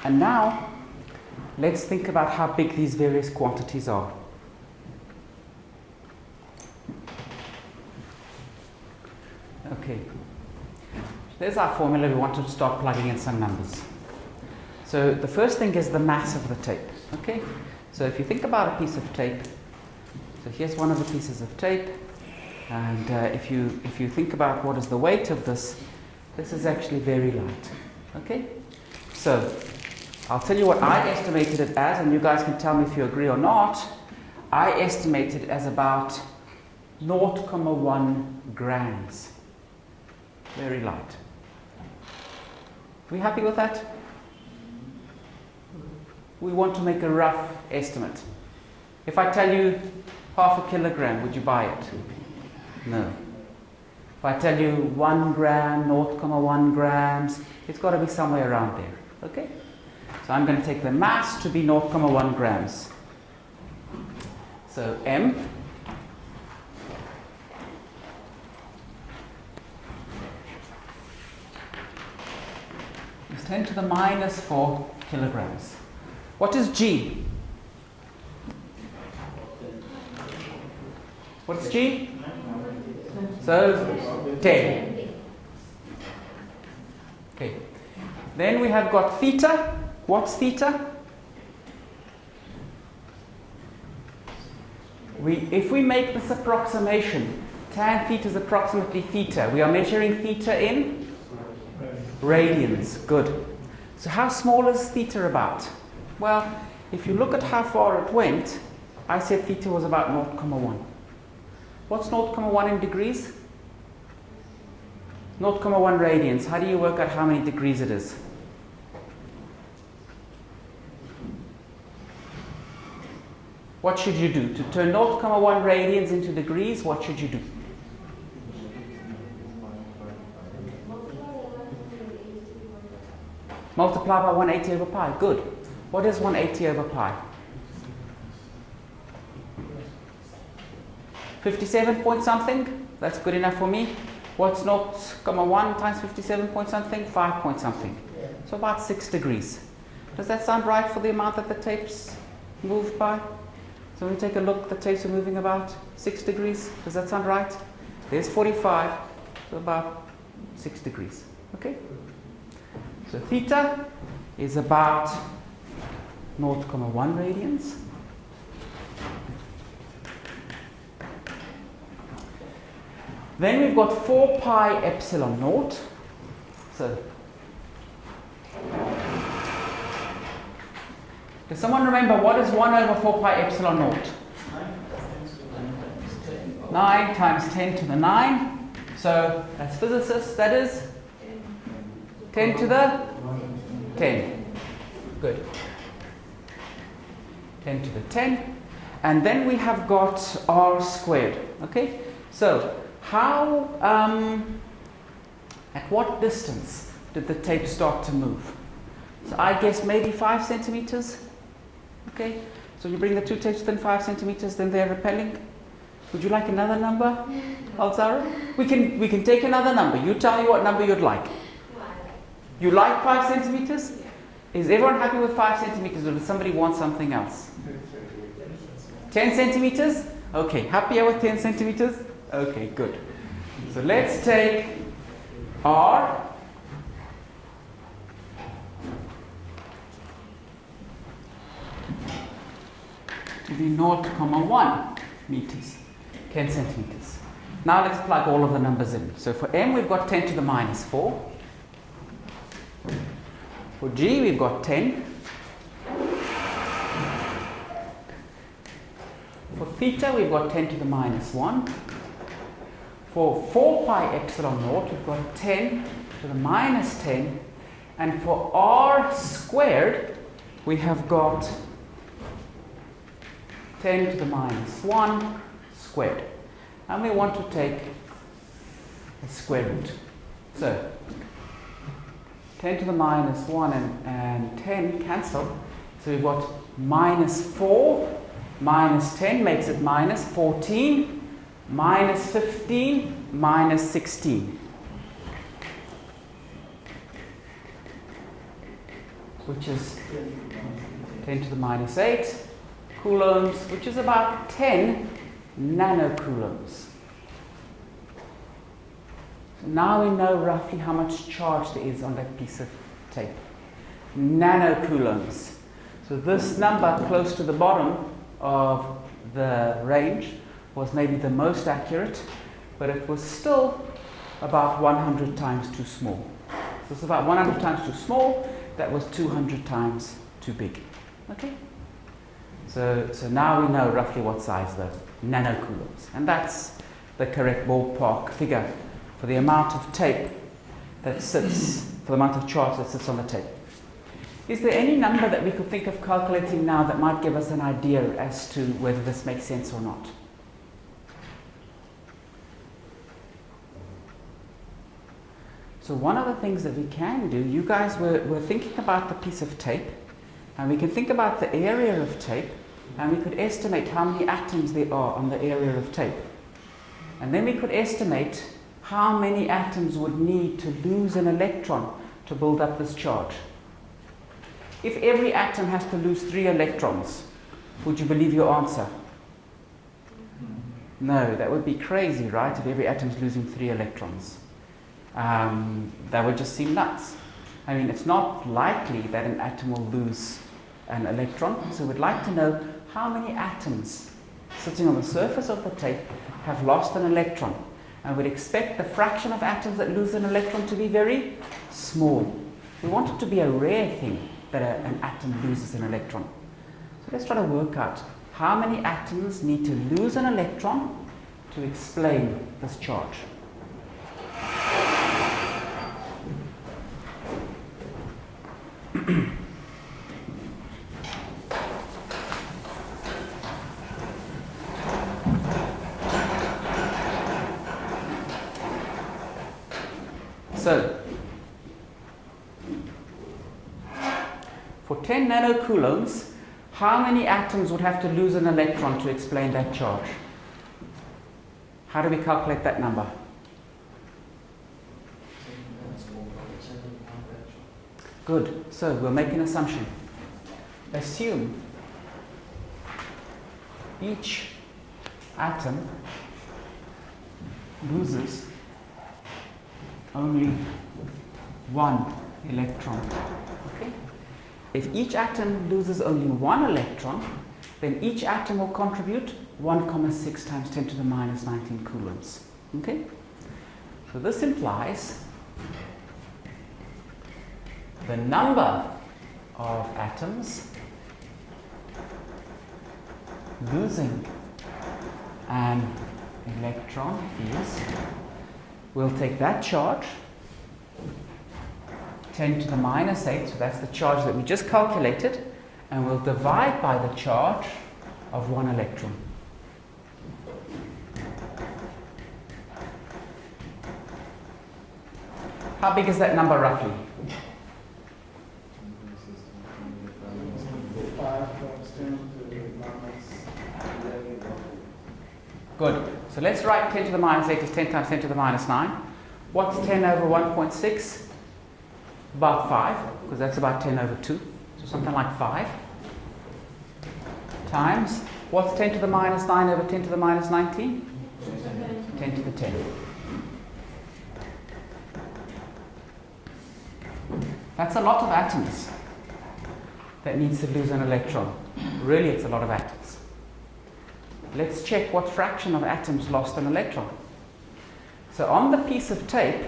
And now, let's think about how big these various quantities are. Okay. There's our formula. We want to start plugging in some numbers. So the first thing is the mass of the tape. Okay? So if you think about a piece of tape, so here's one of the pieces of tape, and if you think about what is the weight of this, this is actually very light. Okay? So I'll tell you what I estimated it as, and you guys can tell me if you agree or not. I estimated it as about 0.1 grams. Very light. We happy with that? We want to make a rough estimate. If I tell you 0.5 kilogram, would you buy it? No. If I tell you 1 gram, 0.1 grams, it's got to be somewhere around there. Okay? So I'm going to take the mass to be 0.1 grams. So M is 10 to the minus 4 kilograms. What is G? What's G? So 10. Okay. Then we have got theta. What's theta? If we make this approximation, tan theta is approximately theta. We are measuring theta in radians. Good. So how small is theta about? Well, if you look at how far it went, I said theta was about 0.1. What's 0.1 in degrees? 0.1 radians. How do you work out how many degrees it is? What should you do? To turn 0.1 radians into degrees, what should you do? Multiply by 180 over pi. Good. What is 180 over pi? 57 point something? That's good enough for me. What's 0.1 times 57 point something? 5 point something. So about 6 degrees. Does that sound right for the amount that the tapes moved by? So when we take a look, the tapes are moving about 6 degrees. Does that sound right? There's 45, so about 6 degrees. Okay? So theta is about 0.1 radians. Then we've got 4 pi epsilon naught. So, does someone remember what is 1 over 4 pi epsilon naught? 9 times 10 to the 9. So, as physicists, that is 10 to the 10. Good. 10 to the 10. And then we have got r squared. Okay? So, how, at what distance did the tape start to move? So I guess maybe 5 centimeters. Okay? So you bring the two tapes within 5 centimeters, then they're repelling. Would you like another number, Alzara? We can take another number. You tell me what number you'd like. You like 5 centimeters? Is everyone happy with 5 centimeters, or does somebody want something else? 10 centimeters? Okay, happier with 10 centimeters? Okay, good. So let's take R to be 0.1 meters, 10 centimeters. Now let's plug all of the numbers in. So for M we've got 10 to the minus 4. For G we've got 10. For theta we've got 10 to the minus 1. For 4 pi epsilon naught we've got 10 to the minus 10. And for r squared we have got 10 to the minus 1 squared. And we want to take the square root. So 10 to the minus 1 and 10 cancel. So we've got minus 4 minus 10 makes it minus 14 minus 15 minus 16. which is 10 to the minus 8 coulombs, which is about 10 nanocoulombs. So now we know roughly how much charge there is on that piece of tape. Nanocoulombs. So this number close to the bottom of the range was maybe the most accurate, but it was still about 100 times too small. So it's about 100 times too small. That was 200 times too big. Okay? So now we know roughly what size the nanocoulombs. And that's the correct ballpark figure for the amount of tape that sits, for the amount of charge that sits on the tape. Is there any number that we could think of calculating now that might give us an idea as to whether this makes sense or not? So one of the things that we can do, you guys were thinking about the piece of tape, and we can think about the area of tape, and we could estimate how many atoms there are on the area of tape. And then we could estimate how many atoms would need to lose an electron to build up this charge. If every atom has to lose 3 electrons, would you believe your answer? No, that would be crazy, right? If every atom's losing 3 electrons. That would just seem nuts. I mean, it's not likely that an atom will lose an electron, so we'd like to know how many atoms sitting on the surface of the tape have lost an electron. And we'd expect the fraction of atoms that lose an electron to be very small. We want it to be a rare thing that an atom loses an electron. So let's try to work out how many atoms need to lose an electron to explain this charge. So, for 10 nanocoulombs, how many atoms would have to lose an electron to explain that charge? How do we calculate that number? Good. So we'll make an assumption. Assume each atom loses only 1 electron. Okay? If each atom loses only 1 electron, then each atom will contribute 1,6 times 10 to the minus 19 coulombs. Okay? So this implies the number of atoms losing an electron is, we'll take that charge, 10 to the minus 8, so that's the charge that we just calculated, and we'll divide by the charge of 1 electron. How big is that number roughly? Good. So let's write 10 to the minus 8 is 10 times 10 to the minus 9. What's 10 over 1.6? About 5, because that's about 10 over 2. So something like 5. Times, what's 10 to the minus 9 over 10 to the minus 19? 10 to the 10. That's a lot of atoms that needs to lose an electron. Really, it's a lot of atoms. Let's check what fraction of atoms lost an electron. So on the piece of tape,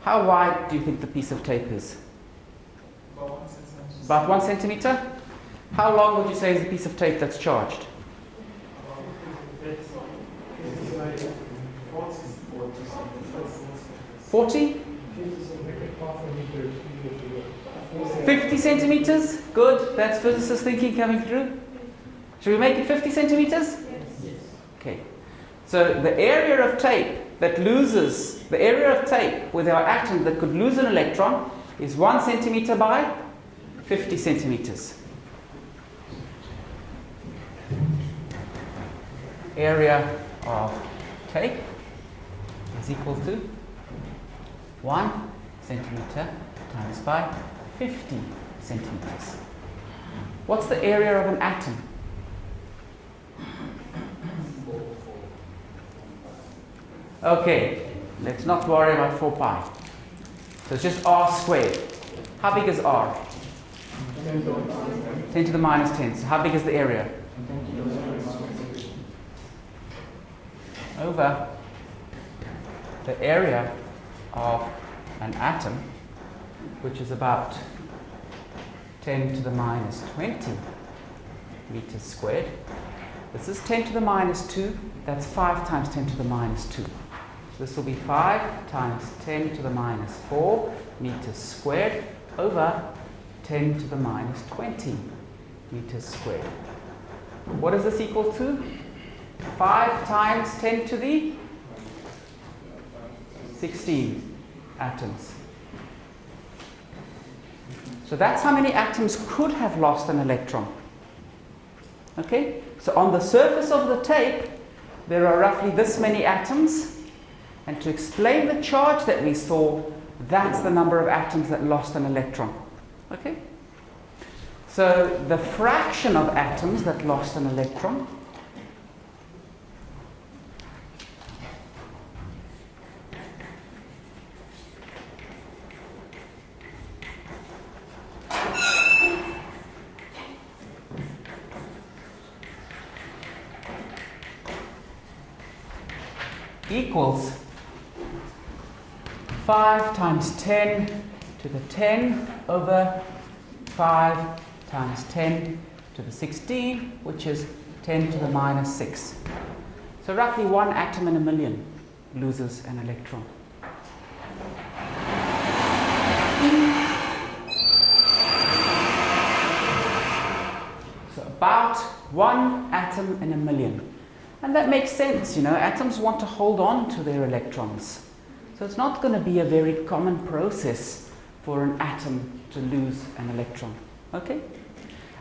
how wide do you think the piece of tape is? About 1 centimeter? How long would you say is the piece of tape that's charged? 40? 50 centimeters? Good. That's physicist thinking coming through. Should we make it 50 centimeters? Yes. Okay. So the area of tape that loses, the area of tape with our atom that could lose an electron is 1 centimeter by 50 centimeters. Area of tape is equal to 1 centimeter times by 50 centimeters. What's the area of an atom? Okay, let's not worry about 4 pi. So it's just r squared. How big is r? 10 to the minus 10. So how big is the area? Over the area of an atom, which is about 10 to the minus 20 meters squared. This is 10 to the minus 2. That's 5 times 10 to the minus 2. So this will be 5 times 10 to the minus 4 meters squared over 10 to the minus 20 meters squared. What is this equal to? 5 times 10 to the 16 atoms. So that's how many atoms could have lost an electron. Okay? So on the surface of the tape, there are roughly this many atoms. And to explain the charge that we saw, that's the number of atoms that lost an electron. Okay? So the fraction of atoms that lost an electron equals 5 times 10 to the 10 over 5 times 10 to the 16, which is 10 to the minus 6. So roughly 1 atom in a million loses an electron. So about 1 atom in a million. And that makes sense, you know, atoms want to hold on to their electrons. So it's not going to be a very common process for an atom to lose an electron. Okay?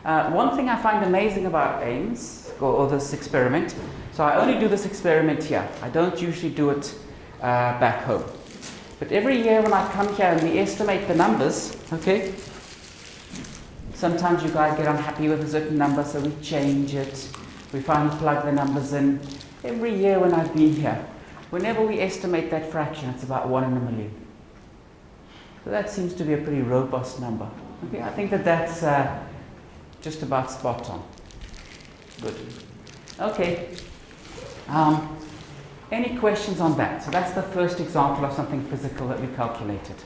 One thing I find amazing about AIMS, or this experiment, so I only do this experiment here. I don't usually do it back home. But every year when I come here and we estimate the numbers, okay, sometimes you guys get unhappy with a certain number, so we change it. We finally plug the numbers in. Every year when I've been here, whenever we estimate that fraction, it's about 1 in a million. So that seems to be a pretty robust number. Okay, I think that that's just about spot on. Good. Okay. Any questions on that? So that's the first example of something physical that we calculated.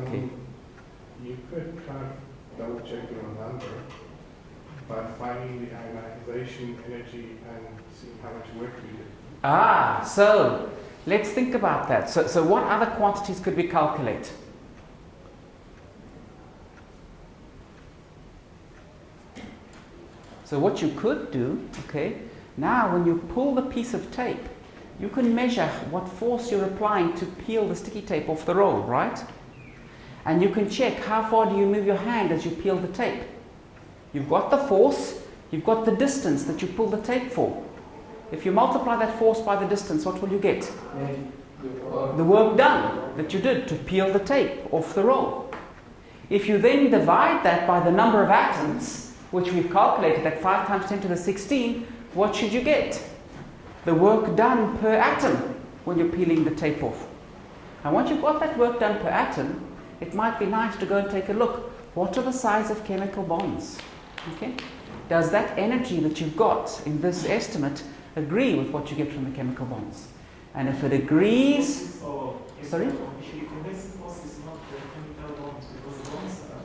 Okay. You could kind of double check your number by finding the ionization energy and seeing how much work we did. Ah, so let's think about that. So what other quantities could we calculate? So what you could do, okay, now when you pull the piece of tape, you can measure what force you're applying to peel the sticky tape off the roll, right? And you can check how far do you move your hand as you peel the tape. You've got the force, you've got the distance that you pull the tape for. If you multiply that force by the distance, what will you get? The work done that you did to peel the tape off the roll. If you then divide that by the number of atoms, which we've calculated at 5 times 10 to the 16, what should you get? The work done per atom when you're peeling the tape off. And once you've got that work done per atom, it might be nice to go and take a look. What are the size of chemical bonds? Okay? Does that energy that you've got in this estimate agree with what you get from the chemical bonds? And if it agrees... Sorry?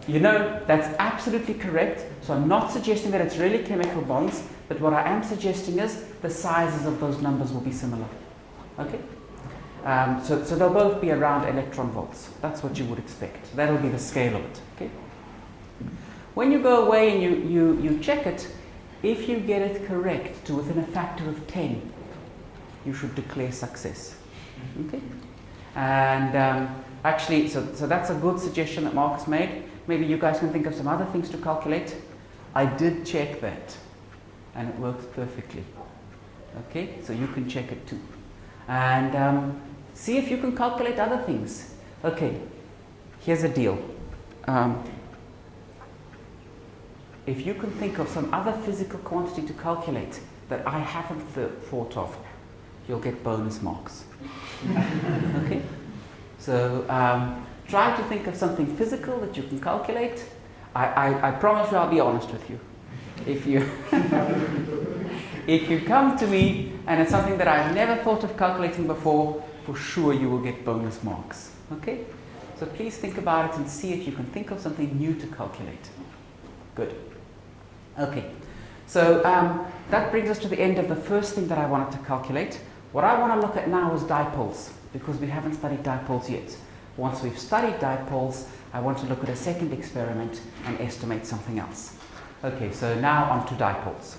You know, that's absolutely correct. So I'm not suggesting that it's really chemical bonds, but what I am suggesting is the sizes of those numbers will be similar. Okay? So they'll both be around electron volts. That's what you would expect. That'll be the scale of it. Okay? When you go away and you check it, if you get it correct to within a factor of 10, you should declare success. Okay? And actually, so that's a good suggestion that Marcus made. Maybe you guys can think of some other things to calculate. I did check that, and it works perfectly. Okay? So you can check it too. And see if you can calculate other things. Okay. here's the deal. If you can think of some other physical quantity to calculate that I haven't thought of, you'll get bonus marks. Okay? So try to think of something physical that you can calculate. I promise you I'll be honest with you. If you if you come to me and it's something that I've never thought of calculating before, for sure you will get bonus marks. Okay? So please think about it and see if you can think of something new to calculate. Good. Okay. So that brings us to the end of the first thing that I wanted to calculate. What I want to look at now is dipoles, because we haven't studied dipoles yet. Once we've studied dipoles, I want to look at a second experiment and estimate something else. Okay, so now on to dipoles.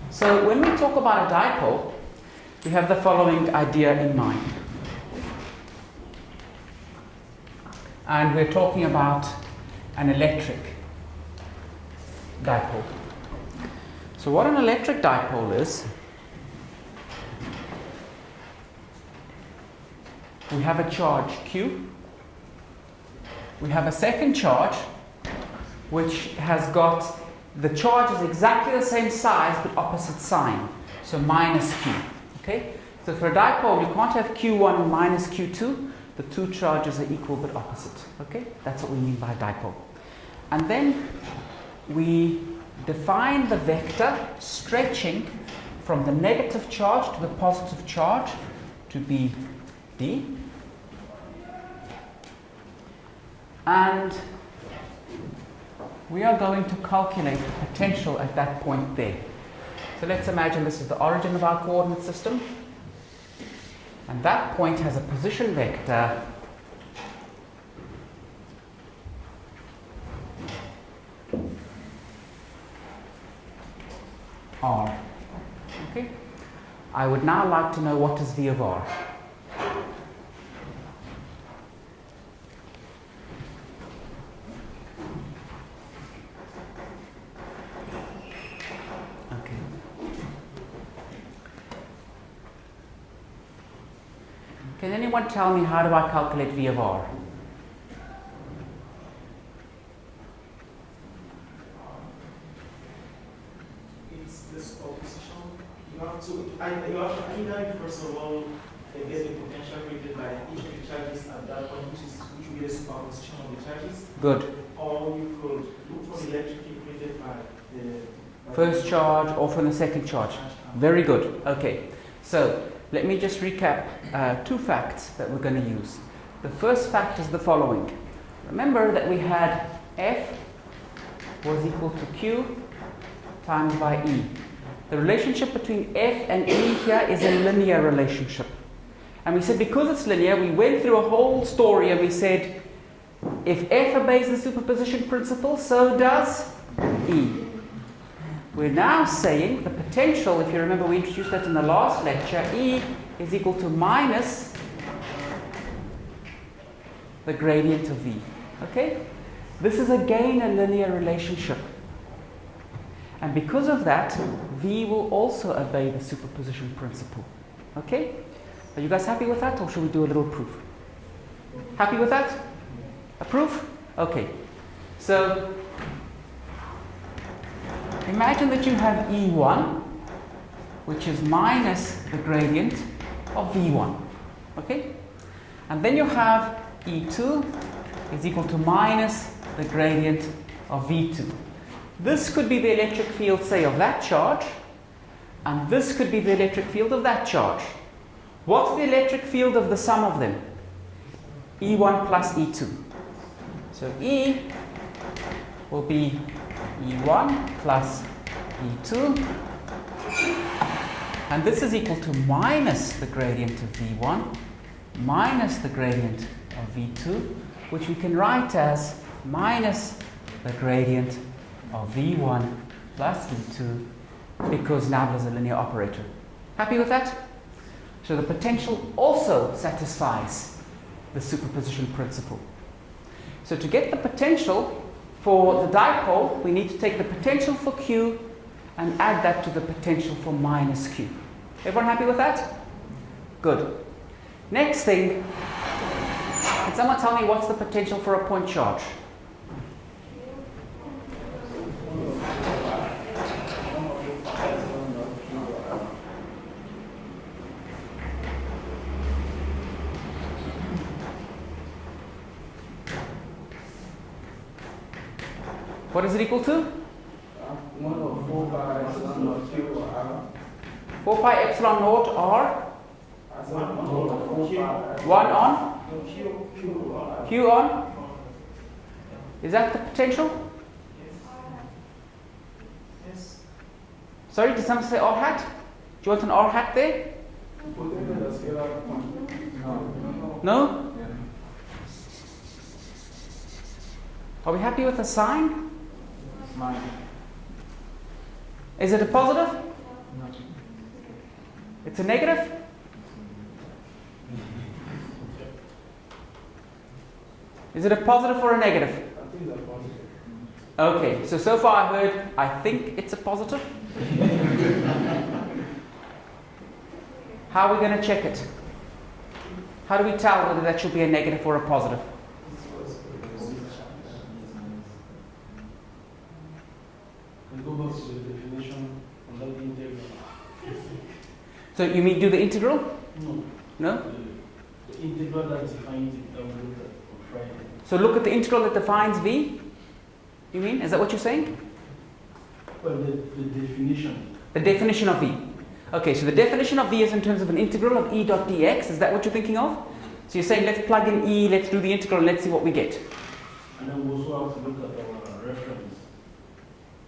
So when we talk about a dipole, we have the following idea in mind. And we're talking about an electric dipole. So what an electric dipole is, we have a charge Q, we have a second charge which has got, the charge is exactly the same size but opposite sign, so minus Q. Okay? So for a dipole you can't have Q1 and minus Q2, the two charges are equal but opposite. Okay? That's what we mean by a dipole. And then we define the vector stretching from the negative charge to the positive charge to be D. And we are going to calculate the potential at that point there. So let's imagine this is the origin of our coordinate system. And that point has a position vector R. Okay? I would now like to know what is V of R. Can anyone tell me how do I calculate V of R? It's this opposition. You have to either first of all get the potential created by each of the charges at that point, which will be the superposition of the charges. Good. Or you could look for the electric field created by the first charge or from the second charge. Very good. Okay. So let me just recap two facts that we're going to use. The first fact is the following. Remember that we had F was equal to Q times by E. The relationship between F and E here is a linear relationship. And we said because it's linear, we went through a whole story and we said if F obeys the superposition principle, so does E. We're now saying the potential, if you remember we introduced that in the last lecture, E is equal to minus the gradient of V. Okay? This is again a linear relationship. And because of that, V will also obey the superposition principle. Okay? Are you guys happy with that, or should we do a little proof? Happy with that? A proof? Okay. So imagine that you have E1, which is minus the gradient of V1. Okay? And then you have E2 is equal to minus the gradient of V2. This could be the electric field, say, of that charge, and this could be the electric field of that charge. What's the electric field of the sum of them? E1 plus E2. So E will be E1 plus E2, and this is equal to minus the gradient of V1 minus the gradient of V2, which we can write as minus the gradient of V1 plus V2 because now there's a linear operator. Happy with that? So the potential also satisfies the superposition principle. So to get the potential for the dipole, we need to take the potential for Q and add that to the potential for minus Q. Everyone happy with that? Good. Next thing, can someone tell me what's the potential for a point charge? What is it equal to? 1 over 4 pi epsilon naught Q or R. 4 pi epsilon naught R. 1 over 4 pi. 1 on? Q. Q on? Is that the potential? Yes. Sorry, did someone say R hat? Do you want an R hat there? Put it in the scalar point. No. No? Yeah. Are we happy with the sign? Mine. Is it a positive? No. It's a negative? Is it a positive or a negative? I think that's positive. Okay, so far I heard, I think it's a positive. How are we going to check it? How do we tell whether that should be a negative or a positive? We go back to the definition and then the integral. So you mean do the integral? No. No? The integral that defines it that we looked at on Friday. So look at the integral that defines V? You mean? Is that what you're saying? Well, the definition. The definition of V. Okay, so the definition of V is in terms of an integral of E dot dx. Is that what you're thinking of? So you're saying let's plug in E, let's do the integral, and let's see what we get. And then we also have to look at our reference.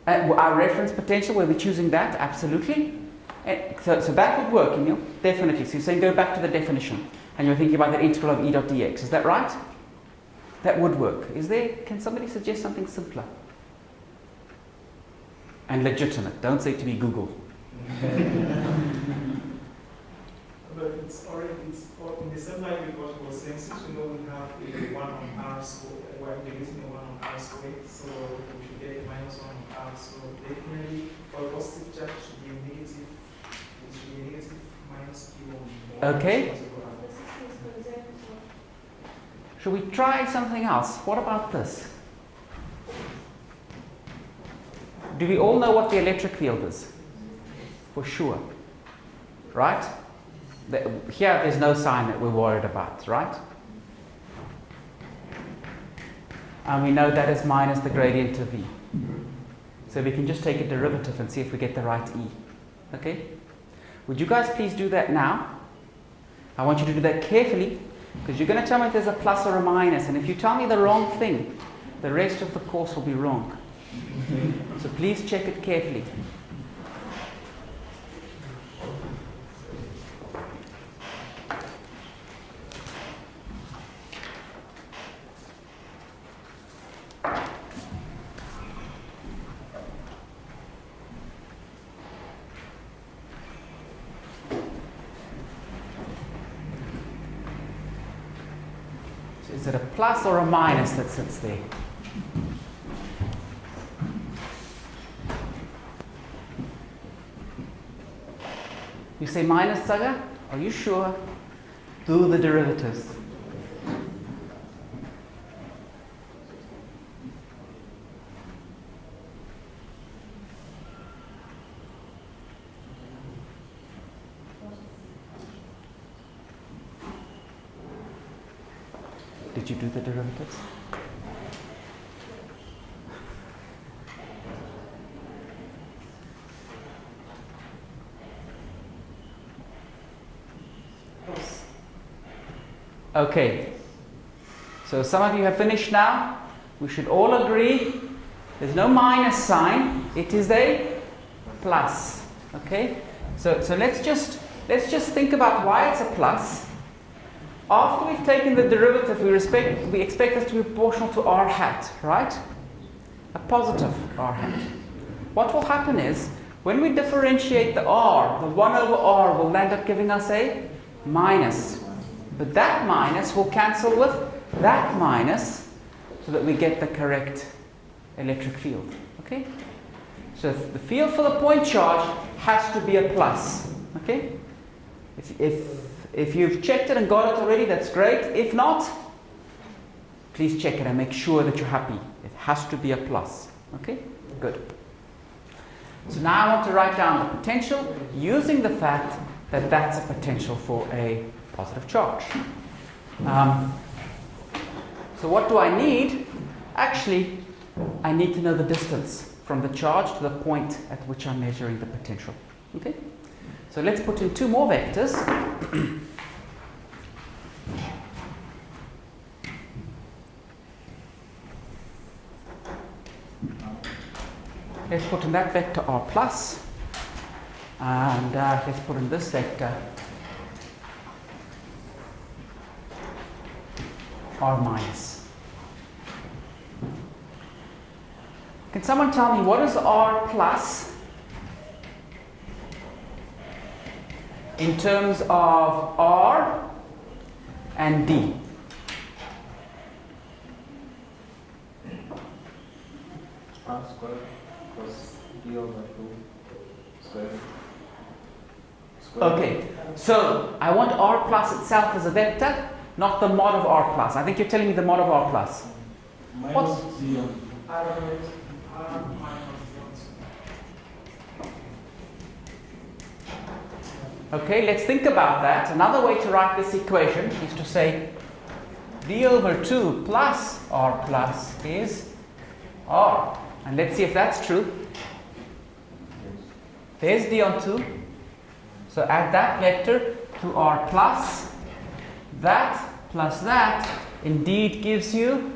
Our reference potential, where we're choosing that, absolutely. So that would work, Emil, definitely. So you're saying go back to the definition, and you're thinking about the integral of E dot dx. Is that right? That would work. Can somebody suggest something simpler? And legitimate. Don't say to me Google. But it's in the same line with what you were saying, since we know we have a 1 on R squared, we're integrating a 1 on R squared, so we should get a minus 1 on R. So definitely for a positive charge should be a negative, it should be a negative minus Q on. Okay. Should we try something else? What about this? Do we all know what the electric field is? For sure. Right? Here there's no sign that we're worried about, right? And we know that is minus the gradient of V. So we can just take a derivative and see if we get the right E. Okay? Would you guys please do that now? I want you to do that carefully, because you're going to tell me if there's a plus or a minus, and if you tell me the wrong thing, the rest of the course will be wrong. So please check it carefully. Is it a plus or a minus that sits there? You say minus, Saga? Are you sure? Do the derivatives. Did you do the derivatives? Okay. So some of you have finished now. We should all agree there's no minus sign. It is a plus. Okay? So let's just think about why it's a plus. After we've taken the derivative, we expect this to be proportional to r hat, right? a positive r hat. What will happen is, when we differentiate the r, the 1 over r will end up giving us a minus. But that minus will cancel with that minus, so that we get the correct electric field. Okay? So the field for the point charge has to be a plus. Okay? If you've checked it and got it already, that's great. If not, please check it and make sure that you're happy. It has to be a plus. Okay? Good. So now I want to write down the potential using the fact that that's a potential for a positive charge. So what do I need? Actually, I need to know the distance from the charge to the point at which I'm measuring the potential. Okay? So let's put in two more vectors. Let's put in that vector r plus, and let's put in this vector r minus. Can someone tell me what is r plus in terms of r and d? R squared plus d over 2 squared. Okay, so I want r plus itself as a vector, not the mod of r plus. I think you're telling me the mod of r plus. What's D on R minus Okay, let's think about that. Another way to write this equation is to say d over 2 plus r plus is r. And let's see if that's true. There's d on 2. So add that vector to r plus. That plus that indeed gives you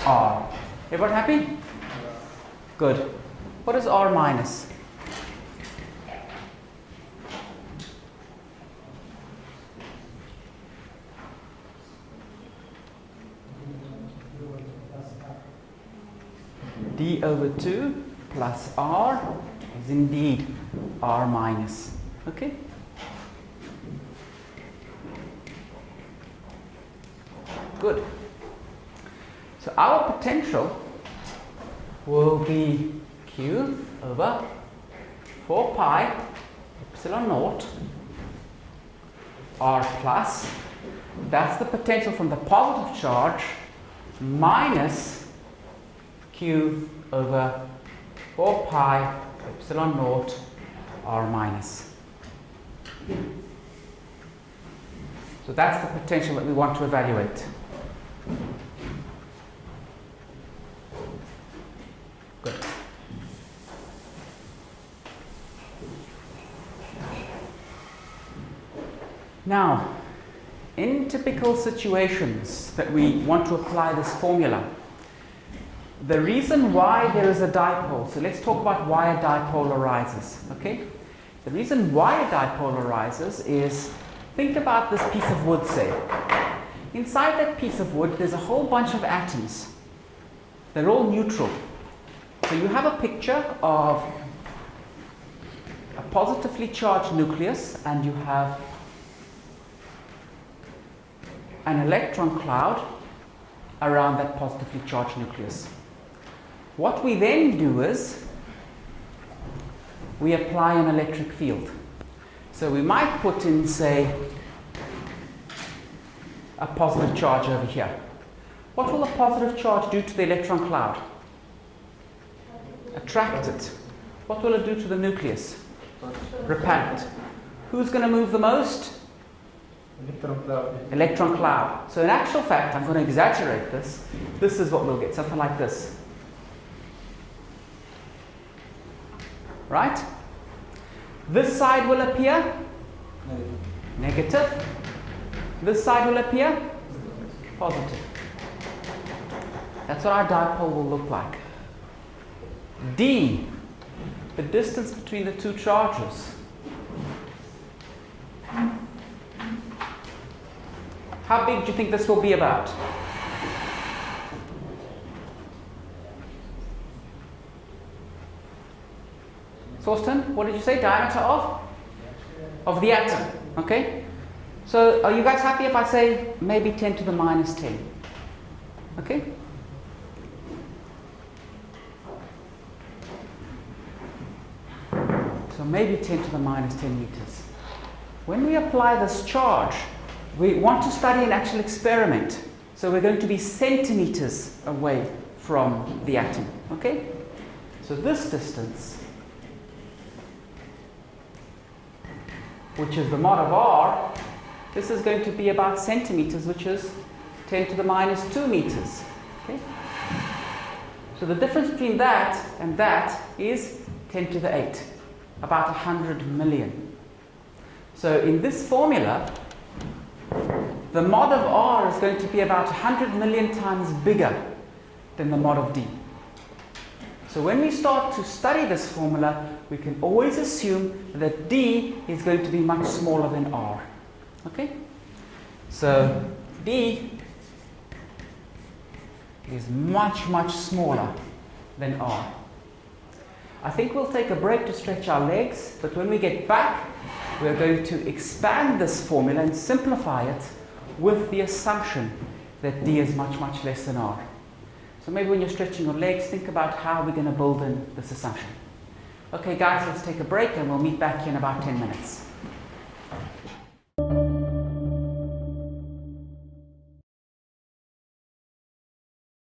r. Everyone happy? Good. What is r minus? d over 2 plus r is indeed r minus. Okay? Good. So our potential will be q over 4 pi epsilon naught r plus. That's the potential from the positive charge minus q over 4 pi epsilon naught r minus. So that's the potential that we want to evaluate. Good. Now, in typical situations that we want to apply this formula, the reason why there is a dipole, so let's talk about why a dipole arises, okay? The reason why a dipole arises is, think about this piece of wood, say. Inside that piece of wood, there's a whole bunch of atoms. They're all neutral. So you have a picture of a positively charged nucleus, and you have an electron cloud around that positively charged nucleus. What we then do is we apply an electric field. So we might put in, say, a positive charge over here. What will a positive charge do to the electron cloud? Attract it. What will it do to the nucleus? Repel it. Who's going to move the most? Electron cloud. Electron cloud. So in actual fact, I'm going to exaggerate this. This is what we'll get, something like this. Right? This side will appear negative. This side will appear positive. That's what our dipole will look like. D, the distance between the two charges. How big do you think this will be about? Torsten, what did you say? Diameter of the atom. Okay? So are you guys happy if I say maybe 10 to the minus 10? Okay? So maybe 10 to the minus 10 meters. When we apply this charge, we want to study an actual experiment. So we're going to be centimeters away from the atom. Okay? So this distance, which is the mod of r, this is going to be about centimeters, which is 10 to the minus 2 meters. Okay? So the difference between that and that is 10 to the 8, about 100 million. So in this formula, the mod of r is going to be about 100 million times bigger than the mod of d. So when we start to study this formula, we can always assume that d is going to be much smaller than r. Okay? So d is much, much smaller than r. I think we'll take a break to stretch our legs, but when we get back, we're going to expand this formula and simplify it with the assumption that d is much, much less than r. So maybe when you're stretching your legs, think about how we're going to build in this assumption. Okay guys, let's take a break and we'll meet back here in about 10 minutes.